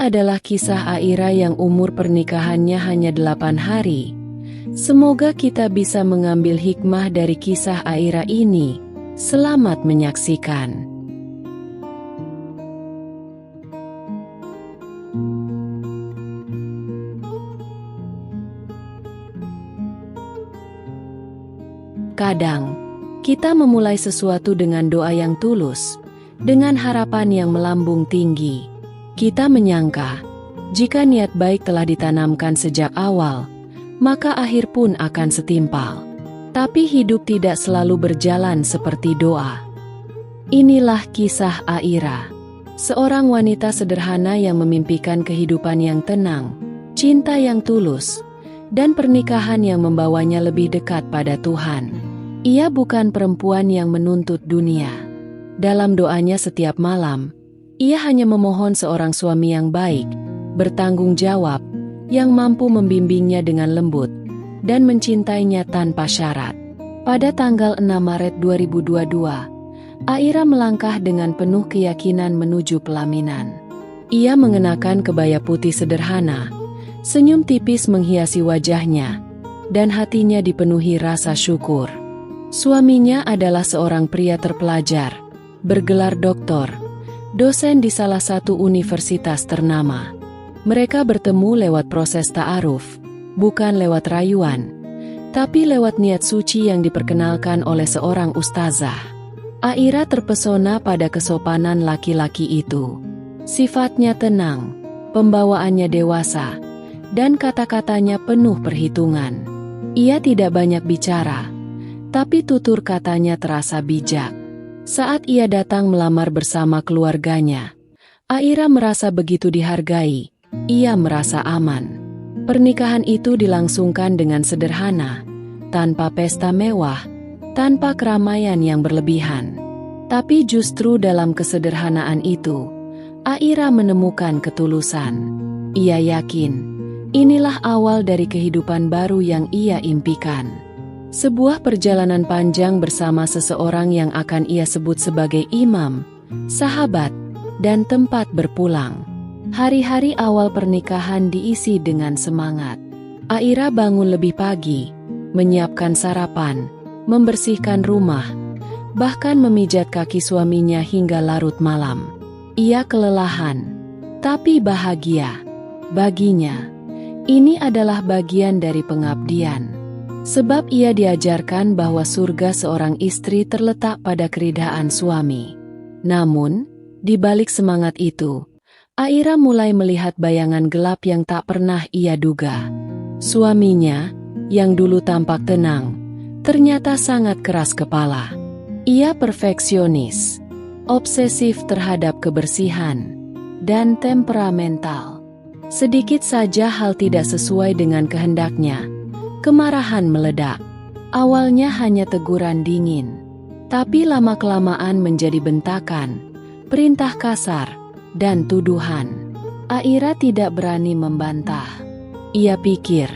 adalah kisah Aira yang umur pernikahannya hanya 8 hari. Semoga kita bisa mengambil hikmah dari kisah Aira ini. Selamat menyaksikan. Kadang, kita memulai sesuatu dengan doa yang tulus, dengan harapan yang melambung tinggi. Kita menyangka, jika niat baik telah ditanamkan sejak awal, maka akhir pun akan setimpal. Tapi hidup tidak selalu berjalan seperti doa. Inilah kisah Aira, seorang wanita sederhana yang memimpikan kehidupan yang tenang, cinta yang tulus, dan pernikahan yang membawanya lebih dekat pada Tuhan. Ia bukan perempuan yang menuntut dunia. Dalam doanya setiap malam, ia hanya memohon seorang suami yang baik, bertanggung jawab, yang mampu membimbingnya dengan lembut, dan mencintainya tanpa syarat. Pada tanggal 6 Maret 2022, Aira melangkah dengan penuh keyakinan menuju pelaminan. Ia mengenakan kebaya putih sederhana, senyum tipis menghiasi wajahnya, dan hatinya dipenuhi rasa syukur. Suaminya adalah seorang pria terpelajar, bergelar doktor, dosen di salah satu universitas ternama. Mereka bertemu lewat proses ta'aruf, bukan lewat rayuan, tapi lewat niat suci yang diperkenalkan oleh seorang ustazah. Aira terpesona pada kesopanan laki-laki itu. Sifatnya tenang, pembawaannya dewasa, dan kata-katanya penuh perhitungan. Ia tidak banyak bicara, tapi tutur katanya terasa bijak. Saat ia datang melamar bersama keluarganya, Aira merasa begitu dihargai. Ia merasa aman. Pernikahan itu dilangsungkan dengan sederhana, tanpa pesta mewah, tanpa keramaian yang berlebihan. Tapi justru dalam kesederhanaan itu, Aira menemukan ketulusan. Ia yakin, inilah awal dari kehidupan baru yang ia impikan. Sebuah perjalanan panjang bersama seseorang yang akan ia sebut sebagai imam, sahabat, dan tempat berpulang. Hari-hari awal pernikahan diisi dengan semangat. Aira bangun lebih pagi, menyiapkan sarapan, membersihkan rumah, bahkan memijat kaki suaminya hingga larut malam. Ia kelelahan, tapi bahagia. Baginya, ini adalah bagian dari pengabdian. Sebab ia diajarkan bahwa surga seorang istri terletak pada keridhaan suami. Namun, di balik semangat itu, Aira mulai melihat bayangan gelap yang tak pernah ia duga. Suaminya, yang dulu tampak tenang, ternyata sangat keras kepala. Ia perfeksionis, obsesif terhadap kebersihan, dan temperamental. Sedikit saja hal tidak sesuai dengan kehendaknya, kemarahan meledak. Awalnya hanya teguran dingin, tapi lama-kelamaan menjadi bentakan, perintah kasar, dan tuduhan. Aira tidak berani membantah. Ia pikir,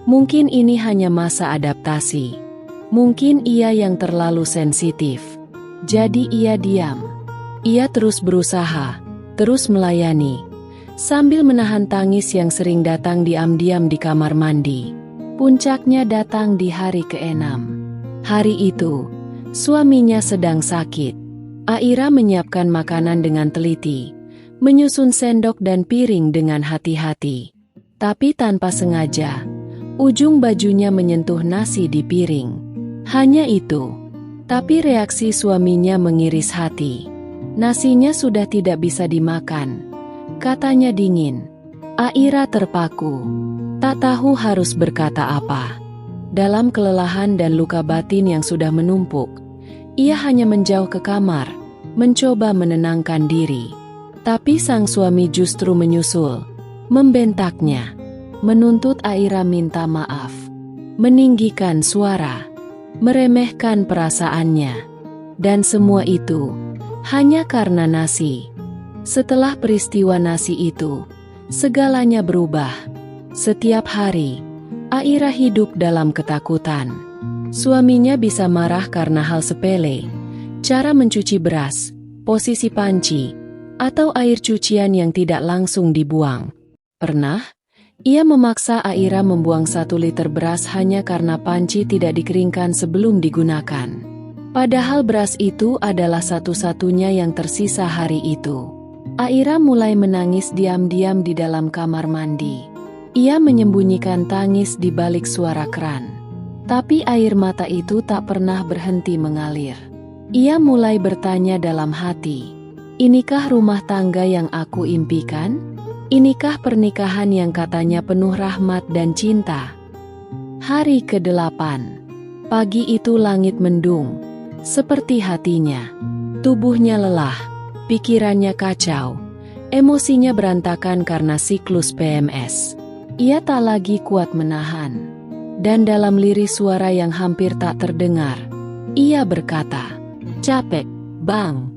mungkin ini hanya masa adaptasi. Mungkin ia yang terlalu sensitif. Jadi ia diam. Ia terus berusaha, terus melayani, sambil menahan tangis yang sering datang diam-diam di kamar mandi. Puncaknya datang di hari ke-6. Hari itu, suaminya sedang sakit. Aira menyiapkan makanan dengan teliti, menyusun sendok dan piring dengan hati-hati. Tapi tanpa sengaja, ujung bajunya menyentuh nasi di piring. Hanya itu. Tapi reaksi suaminya mengiris hati. Nasinya sudah tidak bisa dimakan. Katanya dingin. Aira terpaku. Tak tahu harus berkata apa. Dalam kelelahan dan luka batin yang sudah menumpuk, ia hanya menjauh ke kamar, mencoba menenangkan diri. Tapi sang suami justru menyusul, membentaknya, menuntut Aira minta maaf, meninggikan suara, meremehkan perasaannya. Dan semua itu hanya karena nasi. Setelah peristiwa nasi itu, segalanya berubah. Setiap hari, Aira hidup dalam ketakutan. Suaminya bisa marah karena hal sepele, cara mencuci beras, posisi panci, Atau air cucian yang tidak langsung dibuang. Pernah, ia memaksa Aira membuang 1 liter beras hanya karena panci tidak dikeringkan sebelum digunakan. Padahal beras itu adalah satu-satunya yang tersisa hari itu. Aira mulai menangis diam-diam di dalam kamar mandi. Ia menyembunyikan tangis di balik suara keran. Tapi air mata itu tak pernah berhenti mengalir. Ia mulai bertanya dalam hati, inikah rumah tangga yang aku impikan? Inikah pernikahan yang katanya penuh rahmat dan cinta? Hari ke-8. Pagi itu langit mendung, seperti hatinya. Tubuhnya lelah, pikirannya kacau, emosinya berantakan karena siklus PMS. Ia tak lagi kuat menahan. Dan dalam lirih suara yang hampir tak terdengar, ia berkata, "Capek, Bang.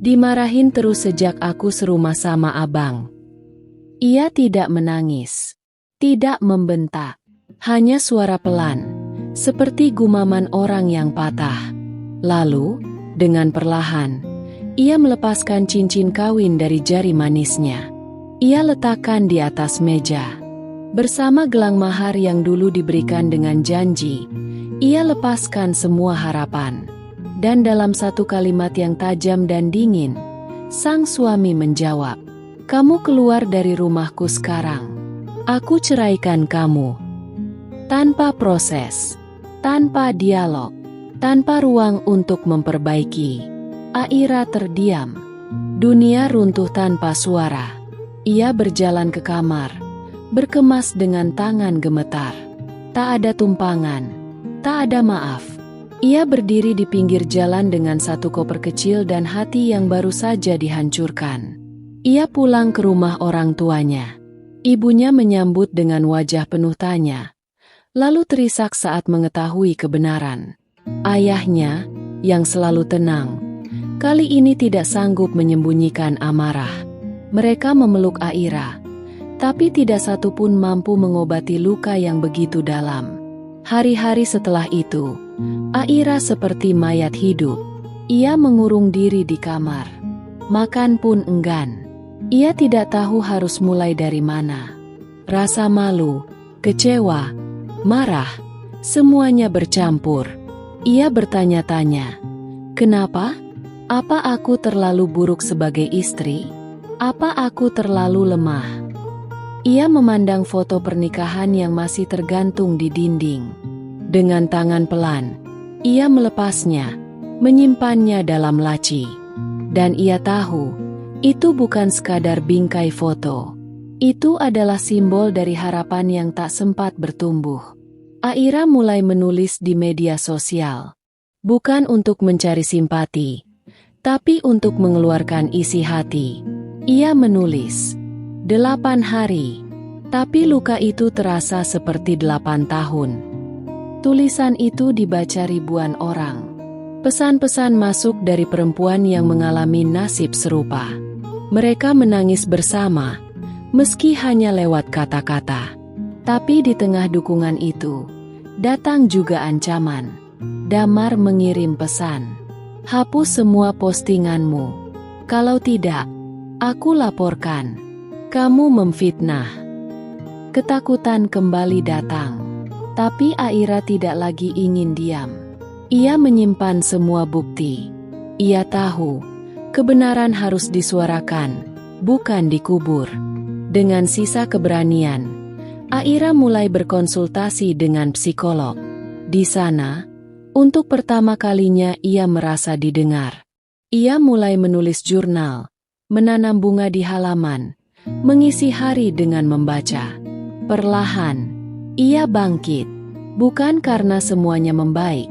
Dimarahin terus sejak aku serumah sama Abang." Ia tidak menangis, tidak membentak, hanya suara pelan, seperti gumaman orang yang patah. Lalu, dengan perlahan, ia melepaskan cincin kawin dari jari manisnya. Ia letakkan di atas meja. Bersama gelang mahar yang dulu diberikan dengan janji, ia lepaskan semua harapan. Dan dalam satu kalimat yang tajam dan dingin, sang suami menjawab, "Kamu keluar dari rumahku sekarang. Aku ceraikan kamu." Tanpa proses, tanpa dialog, tanpa ruang untuk memperbaiki, Aira terdiam. Dunia runtuh tanpa suara. Ia berjalan ke kamar, berkemas dengan tangan gemetar. Tak ada tumpangan, tak ada maaf. Ia berdiri di pinggir jalan dengan 1 koper kecil dan hati yang baru saja dihancurkan. Ia pulang ke rumah orang tuanya. Ibunya menyambut dengan wajah penuh tanya, lalu terisak saat mengetahui kebenaran. Ayahnya, yang selalu tenang, kali ini tidak sanggup menyembunyikan amarah. Mereka memeluk Aira, tapi tidak satu pun mampu mengobati luka yang begitu dalam. Hari-hari setelah itu, Aira seperti mayat hidup. Ia mengurung diri di kamar. Makan pun enggan. Ia tidak tahu harus mulai dari mana. Rasa malu, kecewa, marah, semuanya bercampur. Ia bertanya-tanya, kenapa? Apa aku terlalu buruk sebagai istri? Apa aku terlalu lemah? Ia memandang foto pernikahan yang masih tergantung di dinding. Dengan tangan pelan, ia melepasnya, menyimpannya dalam laci. Dan ia tahu, itu bukan sekadar bingkai foto. Itu adalah simbol dari harapan yang tak sempat bertumbuh. Aira mulai menulis di media sosial. Bukan untuk mencari simpati, tapi untuk mengeluarkan isi hati. Ia menulis, 8 hari, tapi luka itu terasa seperti 8 tahun. Tulisan itu dibaca ribuan orang. Pesan-pesan masuk dari perempuan yang mengalami nasib serupa. Mereka menangis bersama, meski hanya lewat kata-kata. Tapi di tengah dukungan itu, datang juga ancaman. Damar mengirim pesan, "Hapus semua postinganmu. Kalau tidak, aku laporkan. Kamu memfitnah." Ketakutan kembali datang. Tapi Aira tidak lagi ingin diam. Ia menyimpan semua bukti. Ia tahu, kebenaran harus disuarakan, bukan dikubur. Dengan sisa keberanian, Aira mulai berkonsultasi dengan psikolog. Di sana, untuk pertama kalinya ia merasa didengar. Ia mulai menulis jurnal, menanam bunga di halaman, mengisi hari dengan membaca. Perlahan, ia bangkit, bukan karena semuanya membaik,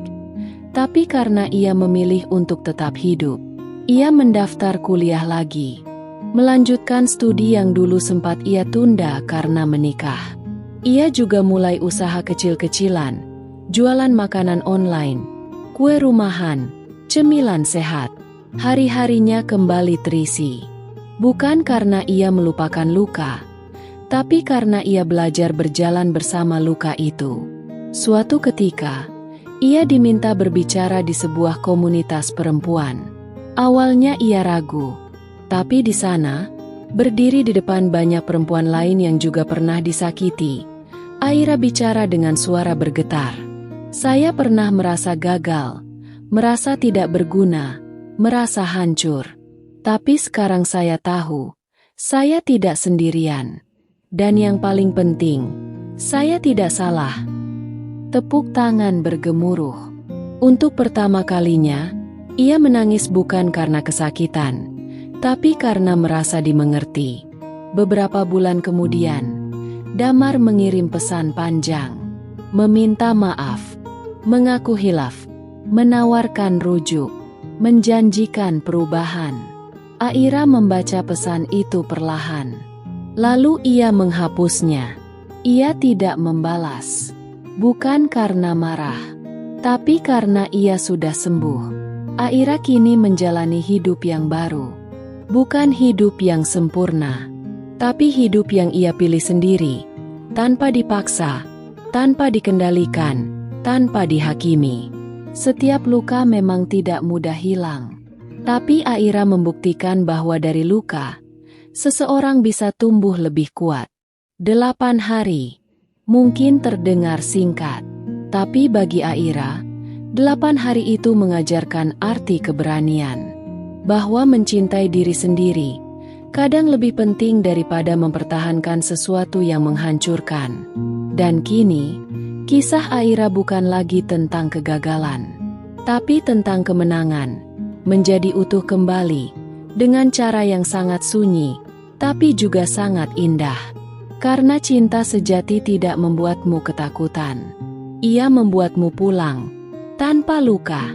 tapi karena ia memilih untuk tetap hidup. Ia mendaftar kuliah lagi, melanjutkan studi yang dulu sempat ia tunda karena menikah. Ia juga mulai usaha kecil-kecilan, jualan makanan online, kue rumahan, cemilan sehat. Hari-harinya kembali terisi. Bukan karena ia melupakan luka, tapi karena ia belajar berjalan bersama luka itu. Suatu ketika, ia diminta berbicara di sebuah komunitas perempuan. Awalnya ia ragu, Tapi di sana, berdiri di depan banyak perempuan lain yang juga pernah disakiti, Aira bicara dengan suara bergetar. Saya pernah merasa gagal, merasa tidak berguna, merasa hancur. Tapi sekarang saya tahu, saya tidak sendirian. Dan yang paling penting, saya tidak salah. Tepuk tangan bergemuruh. Untuk pertama kalinya, ia menangis bukan karena kesakitan, tapi karena merasa dimengerti. Beberapa bulan kemudian, Damar mengirim pesan panjang, meminta maaf, mengaku hilaf, menawarkan rujuk, menjanjikan perubahan. Aira membaca pesan itu perlahan. Lalu ia menghapusnya. Ia tidak membalas. Bukan karena marah, tapi karena ia sudah sembuh. Aira kini menjalani hidup yang baru. Bukan hidup yang sempurna, tapi hidup yang ia pilih sendiri, tanpa dipaksa, tanpa dikendalikan, tanpa dihakimi. Setiap luka memang tidak mudah hilang, tapi Aira membuktikan bahwa dari luka, seseorang bisa tumbuh lebih kuat. 8 hari, mungkin terdengar singkat, tapi bagi Aira, 8 hari itu mengajarkan arti keberanian. Bahwa mencintai diri sendiri, kadang lebih penting daripada mempertahankan sesuatu yang menghancurkan. Dan kini, kisah Aira bukan lagi tentang kegagalan, tapi tentang kemenangan, menjadi utuh kembali, dengan cara yang sangat sunyi, tapi juga sangat indah. Karena cinta sejati tidak membuatmu ketakutan. Ia membuatmu pulang, tanpa luka,